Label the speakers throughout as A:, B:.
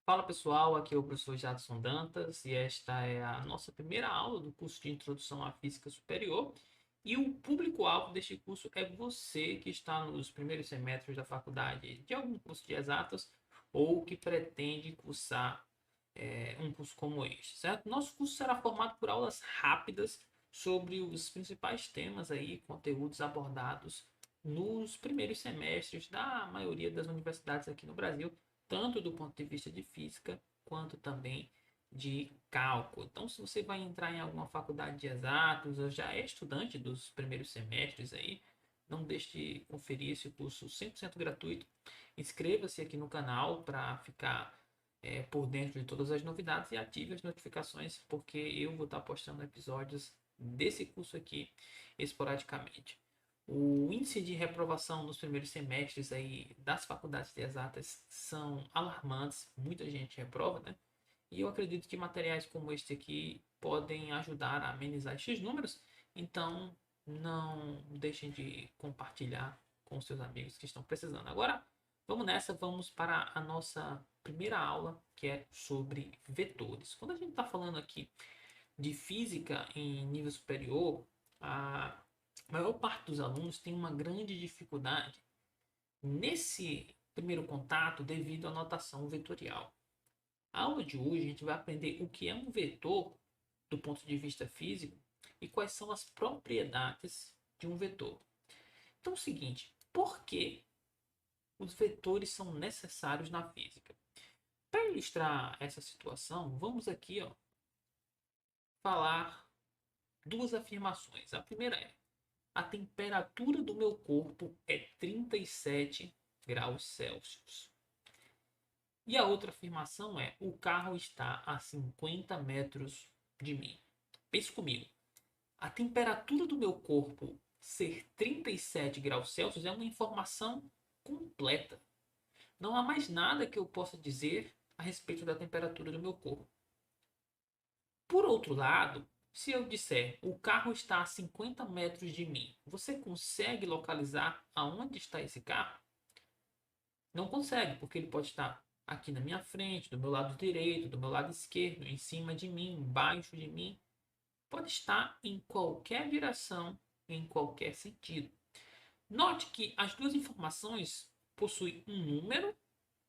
A: Fala pessoal, aqui é o professor Jadson Dantas e esta é a nossa primeira aula do curso de Introdução à Física Superior. E o público-alvo deste curso é você que está nos primeiros semestres da faculdade de algum curso de exatas ou que pretende cursar um curso como este, certo? Nosso curso será formado por aulas rápidas sobre os principais temas aí, conteúdos abordados nos primeiros semestres da maioria das universidades aqui no Brasil, tanto do ponto de vista de física quanto também de cálculo. Então, se você vai entrar em alguma faculdade de exatos ou já é estudante dos primeiros semestres aí, não deixe de conferir esse curso 100% gratuito. Inscreva-se aqui no canal para ficar por dentro de todas as novidades e ative as notificações, porque eu vou estar postando episódios desse curso aqui esporadicamente. O índice de reprovação nos primeiros semestres aí das faculdades de exatas são alarmantes, muita gente reprova, né? E eu acredito que materiais como este aqui podem ajudar a amenizar estes números, então não deixem de compartilhar com seus amigos que estão precisando. Agora, vamos nessa, vamos para a nossa primeira aula, que é sobre vetores. Quando a gente está falando aqui de física em nível superior, a maior parte dos alunos tem uma grande dificuldade nesse primeiro contato devido à notação vetorial. A aula de hoje a gente vai aprender o que é um vetor do ponto de vista físico e quais são as propriedades de um vetor. Então é o seguinte, por que os vetores são necessários na física? Para ilustrar essa situação, vamos aqui falar duas afirmações. A primeira é: a temperatura do meu corpo é 37 graus Celsius. E a outra afirmação é: o carro está a 50 metros de mim. Pense comigo. A temperatura do meu corpo ser 37 graus Celsius é uma informação completa. Não há mais nada que eu possa dizer a respeito da temperatura do meu corpo. Por outro lado, se eu disser o carro está a 50 metros de mim, você consegue localizar aonde está esse carro? Não consegue, porque ele pode estar aqui na minha frente, do meu lado direito, do meu lado esquerdo, em cima de mim, embaixo de mim. Pode estar em qualquer direção, em qualquer sentido. Note que as duas informações possuem um número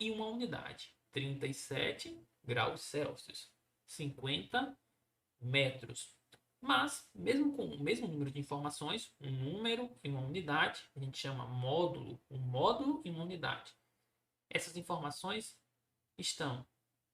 A: e uma unidade: 37 graus Celsius, 50 metros. Mas, mesmo com o mesmo número de informações, um número e uma unidade, a gente chama módulo, um módulo e uma unidade. Essas informações estão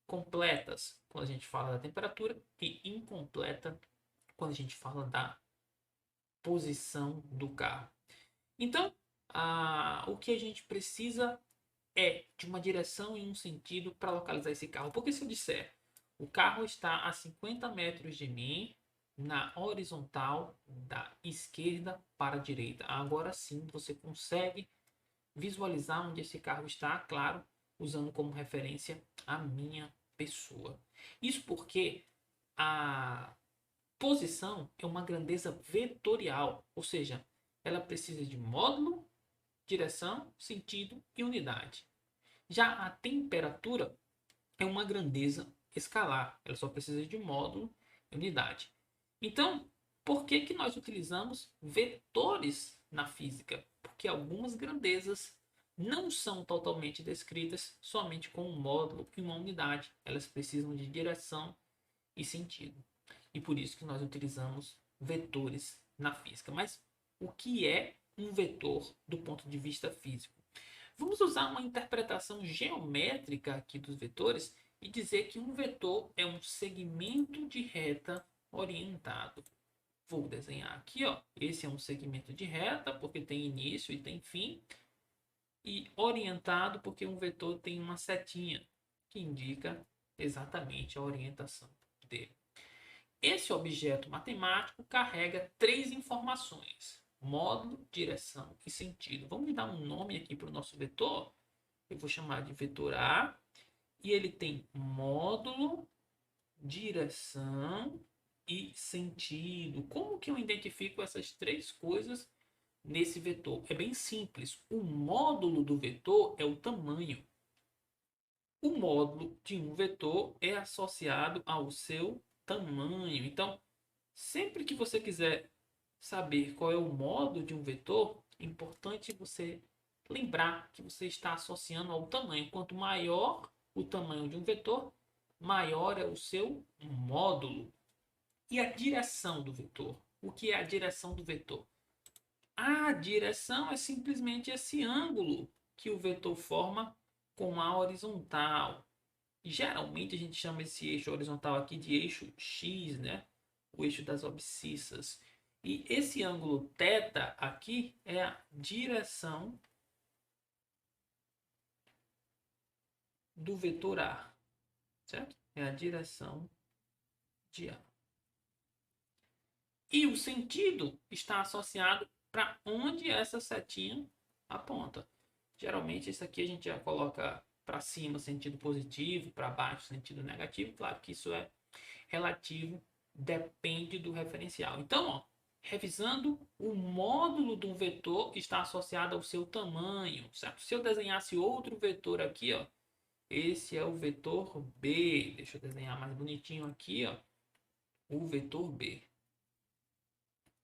A: completas quando a gente fala da temperatura e incompleta quando a gente fala da posição do carro. Então, o que a gente precisa é de uma direção e um sentido para localizar esse carro. Porque se eu disser o carro está a 50 metros de mim, na horizontal da esquerda para a direita, agora sim você consegue visualizar onde esse carro está, claro, usando como referência a minha pessoa. Isso porque a posição é uma grandeza vetorial, ou seja, ela precisa de módulo, direção, sentido e unidade. Já a temperatura é uma grandeza escalar, ela só precisa de módulo e unidade. Então, por que, que nós utilizamos vetores na física? Porque algumas grandezas não são totalmente descritas somente com um módulo e uma unidade. Elas precisam de direção e sentido. E por isso que nós utilizamos vetores na física. Mas o que é um vetor do ponto de vista físico? Vamos usar uma interpretação geométrica aqui dos vetores e dizer que um vetor é um segmento de reta orientado. Vou desenhar aqui, ó. Esse é um segmento de reta porque tem início e tem fim, e orientado porque um vetor tem uma setinha que indica exatamente a orientação dele. Esse objeto matemático carrega três informações: módulo, direção e sentido. Vamos dar um nome aqui para o nosso vetor. Eu vou chamar de vetor A. E ele tem módulo, direção e sentido. Como que eu identifico essas três coisas nesse vetor? É bem simples. O módulo do vetor é o tamanho. o módulo de um vetor é associado ao seu tamanho. Então, sempre que você quiser saber qual é o módulo de um vetor, é importante você lembrar que você está associando ao tamanho. Quanto maior o tamanho de um vetor, maior é o seu módulo. E a direção do vetor? O que é a direção do vetor? A direção é simplesmente esse ângulo que o vetor forma com a horizontal. Geralmente a gente chama esse eixo horizontal aqui de eixo X, né? O eixo das abscissas. E esse ângulo θ aqui é a direção do vetor A, certo? É a direção de A. E o sentido está associado para onde essa setinha aponta. Geralmente isso aqui a gente já coloca para cima sentido positivo, para baixo sentido negativo. Claro que isso é relativo, depende do referencial. Então, ó, revisando, o módulo de um vetor está associado ao seu tamanho, certo? Se eu desenhasse outro vetor aqui, ó, esse é o vetor B. Deixa eu desenhar mais bonitinho aqui, ó, o vetor B.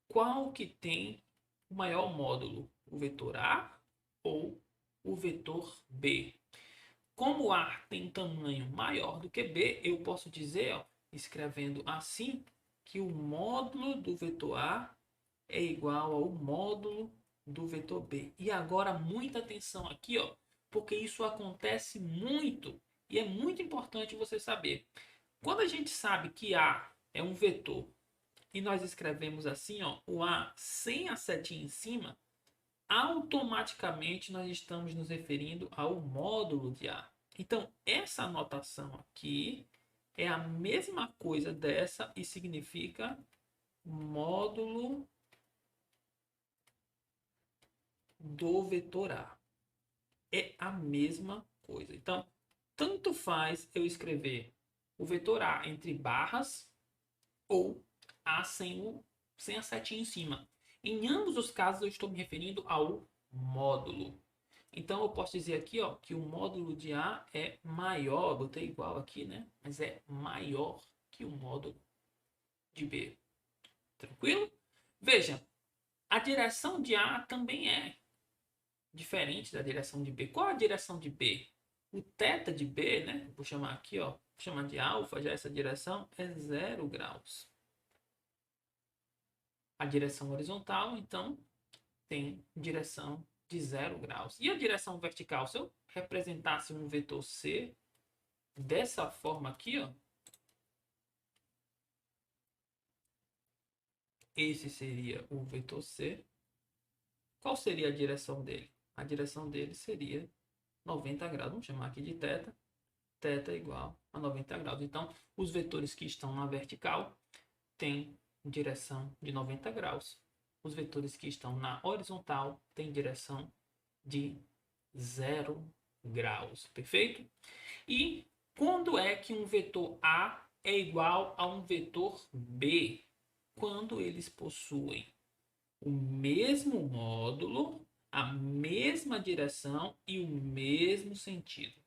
A: Qual que tem o maior módulo? O vetor A ou o vetor B? Como A tem tamanho maior do que B, eu posso dizer, ó, escrevendo assim, que o módulo do vetor A é igual ao módulo do vetor B. E agora muita atenção aqui, ó, porque isso acontece muito e é muito importante você saber. Quando a gente sabe que A é um vetor e nós escrevemos assim, ó, o A sem a setinha em cima, automaticamente nós estamos nos referindo ao módulo de A. Então, essa anotação aqui é a mesma coisa dessa e significa módulo do vetor A. É a mesma coisa. Então, tanto faz eu escrever o vetor A entre barras ou A sem a setinha em cima. Em ambos os casos, eu estou me referindo ao módulo. Então, eu posso dizer aqui, ó, que o módulo de A é maior, botei igual aqui, né? Mas é maior que o módulo de B. Tranquilo? Veja, a direção de A também é diferente da direção de B. Qual a direção de B? O θ de B, né? Vou chamar aqui, ó, vou chamar de alfa, já essa direção é 0 graus. A direção horizontal, então, tem direção de 0 graus. E a direção vertical? Se eu representasse um vetor C dessa forma aqui, ó, esse seria o vetor C. Qual seria a direção dele? A direção dele seria 90 graus. Vamos chamar aqui de θ. Θ igual a 90 graus. Então, os vetores que estão na vertical têm direção de 90 graus. Os vetores que estão na horizontal têm direção de 0 graus. Perfeito? E quando é que um vetor A é igual a um vetor B? Quando eles possuem o mesmo módulo, a mesma direção e o mesmo sentido.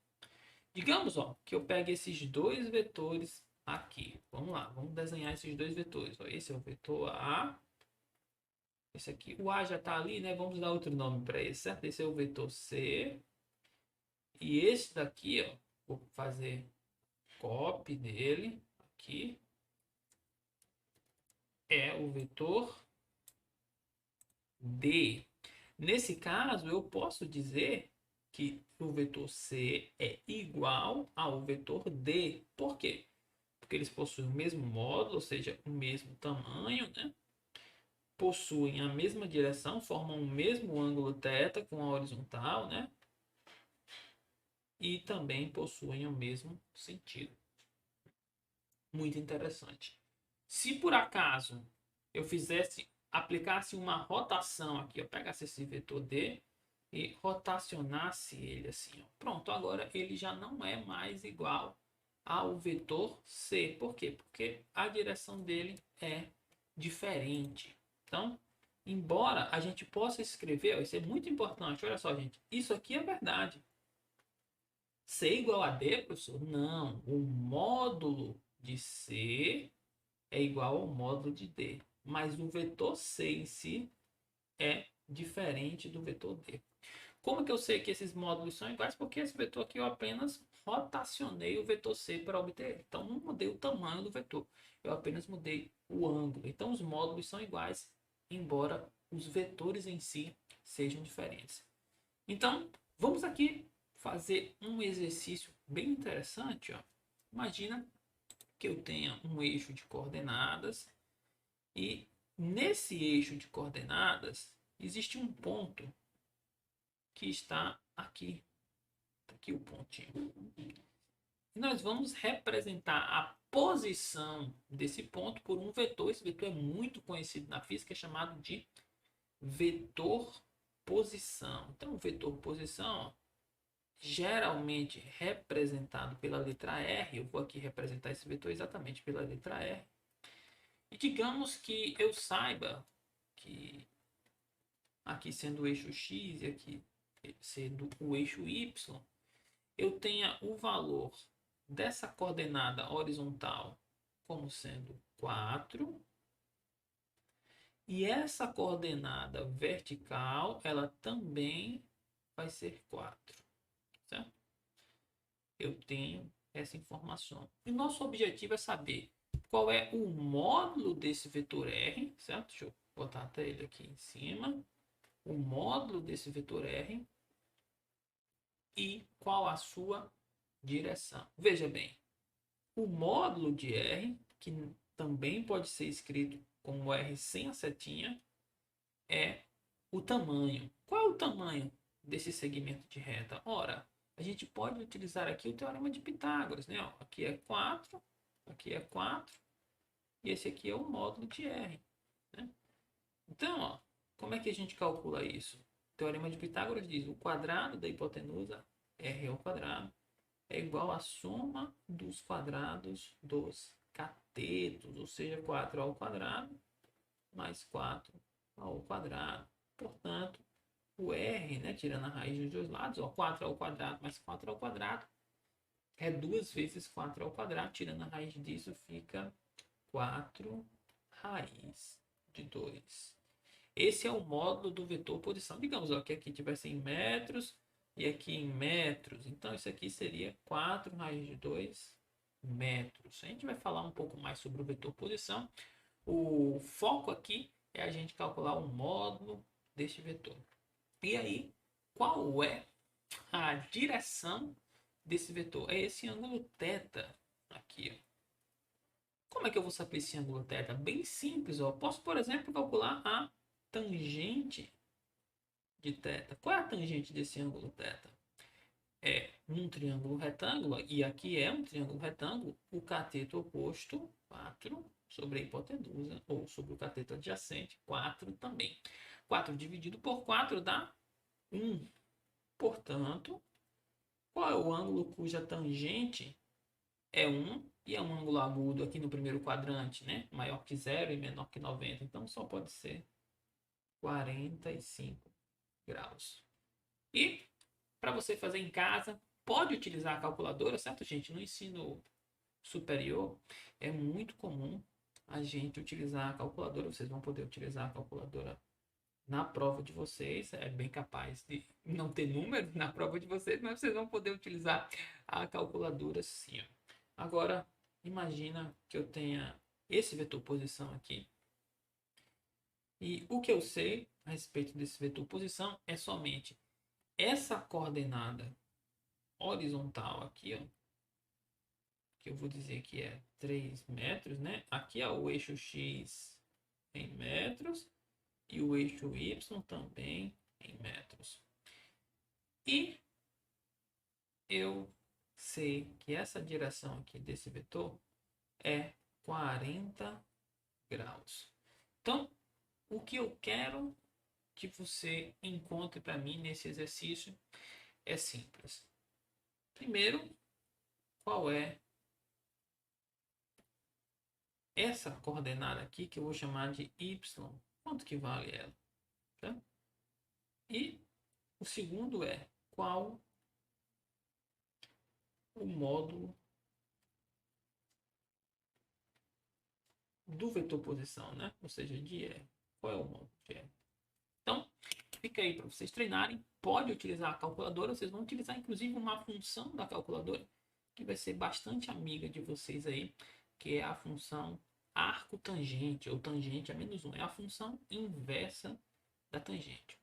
A: Digamos, ó, que eu pegue esses dois vetores aqui. Vamos lá, vamos desenhar esses dois vetores. Ó, esse é o vetor A. Esse aqui, o A já está ali, né? Vamos dar outro nome para esse, certo? Esse é o vetor C. E esse daqui, ó, vou fazer copy dele aqui. É o vetor D. Nesse caso, eu posso dizer que o vetor C é igual ao vetor D. Por quê? Porque eles possuem o mesmo módulo, ou seja, o mesmo tamanho, né? Possuem a mesma direção, formam o mesmo ângulo θ com a horizontal, né? E também possuem o mesmo sentido. Muito interessante. Se por acaso eu aplicasse uma rotação aqui, eu pegasse esse vetor D e rotacionasse ele assim, ó. Pronto, agora ele já não é mais igual ao vetor C. Por quê? Porque a direção dele é diferente. Então, embora a gente possa escrever, ó, isso é muito importante, olha só, gente, isso aqui é verdade. C igual a D, professor? Não. O módulo de C é igual ao módulo de D. Mas o vetor C em si é diferente do vetor D. Como que eu sei que esses módulos são iguais? Porque esse vetor aqui eu apenas rotacionei o vetor C para obter ele. Então, não mudei o tamanho do vetor. Eu apenas mudei o ângulo. Então, os módulos são iguais, embora os vetores em si sejam diferentes. Então, vamos aqui fazer um exercício bem interessante. Ó. Imagina que eu tenha um eixo de coordenadas e nesse eixo de coordenadas existe um ponto que está aqui. Aqui o pontinho. E nós vamos representar a posição desse ponto por um vetor. Esse vetor é muito conhecido na física, é chamado de vetor posição. Então, o vetor posição, ó, geralmente representado pela letra R, eu vou aqui representar esse vetor exatamente pela letra R. E digamos que eu saiba que aqui sendo o eixo X e aqui sendo o eixo Y, eu tenha o valor dessa coordenada horizontal como sendo 4 e essa coordenada vertical ela também vai ser 4, certo? Eu tenho essa informação. E nosso objetivo é saber qual é o módulo desse vetor R, certo? Deixa eu botar até ele aqui em cima. O módulo desse vetor R e qual a sua direção. Veja bem, o módulo de R, que também pode ser escrito como R sem a setinha, é o tamanho. Qual é o tamanho desse segmento de reta? Ora, a gente pode utilizar aqui o teorema de Pitágoras, né? Ó, aqui é 4, aqui é 4, e esse aqui é o módulo de R. Né? Então, ó, como é que a gente calcula isso? O teorema de Pitágoras diz o quadrado da hipotenusa R ao quadrado é igual à soma dos quadrados dos catetos, ou seja, 4 ao quadrado mais 4 ao quadrado. Portanto, o R, né, tirando a raiz dos dois lados, ó, 4 ao quadrado mais 4 ao quadrado, é 2 vezes 4 ao quadrado, tirando a raiz disso fica 4 raiz de 2. Esse é o módulo do vetor posição. Digamos ó, que aqui tivesse em metros e aqui em metros. Então, isso aqui seria 4 raiz de 2 metros. A gente vai falar um pouco mais sobre o vetor posição. O foco aqui é a gente calcular o módulo deste vetor. E aí, qual é a direção desse vetor? É esse ângulo θ aqui. Ó. Como é que eu vou saber esse ângulo θ? Bem simples. Ó. Posso, por exemplo, calcular a tangente de θ. Qual é a tangente desse ângulo θ? É um triângulo retângulo, e aqui é um triângulo retângulo, o cateto oposto, 4, sobre a hipotenusa, ou sobre o cateto adjacente, 4 também. 4 dividido por 4 dá 1. Portanto, qual é o ângulo cuja tangente é 1 e é um ângulo agudo aqui no primeiro quadrante, né? Maior que 0 e menor que 90. Então, só pode ser 45 graus. E, para você fazer em casa, pode utilizar a calculadora, certo, gente? No ensino superior, é muito comum a gente utilizar a calculadora. Vocês vão poder utilizar a calculadora na prova de vocês. É bem capaz de não ter número na prova de vocês, mas vocês vão poder utilizar a calculadora sim. Agora, imagina que eu tenha esse vetor posição aqui. E o que eu sei a respeito desse vetor posição é somente essa coordenada horizontal aqui, ó, que eu vou dizer que é 3 metros, né? Aqui é o eixo X em metros e o eixo Y também em metros. E eu sei que essa direção aqui desse vetor é 40 graus. Então, o que eu quero que você encontre para mim nesse exercício é simples. Primeiro, qual é essa coordenada aqui que eu vou chamar de y? Quanto que vale ela? Tá? E o segundo é qual o módulo do vetor posição, né? Ou seja, de E. Qual é o módulo de E? Então, fica aí para vocês treinarem. Pode utilizar a calculadora, vocês vão utilizar inclusive uma função da calculadora que vai ser bastante amiga de vocês aí, que é a função arco tangente, ou tangente a menos 1. É a função inversa da tangente.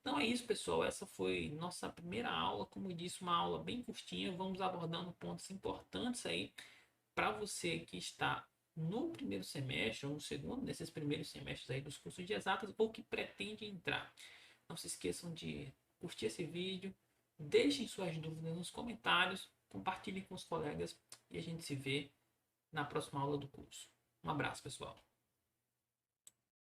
A: Então é isso, pessoal. Essa foi nossa primeira aula. Como eu disse, uma aula bem curtinha. Vamos abordando pontos importantes aí para você que está no primeiro semestre ou no segundo, nesses primeiros semestres aí dos cursos de exatas ou que pretende entrar. Não se esqueçam de curtir esse vídeo, deixem suas dúvidas nos comentários, compartilhem com os colegas e a gente se vê na próxima aula do curso. Um abraço, pessoal.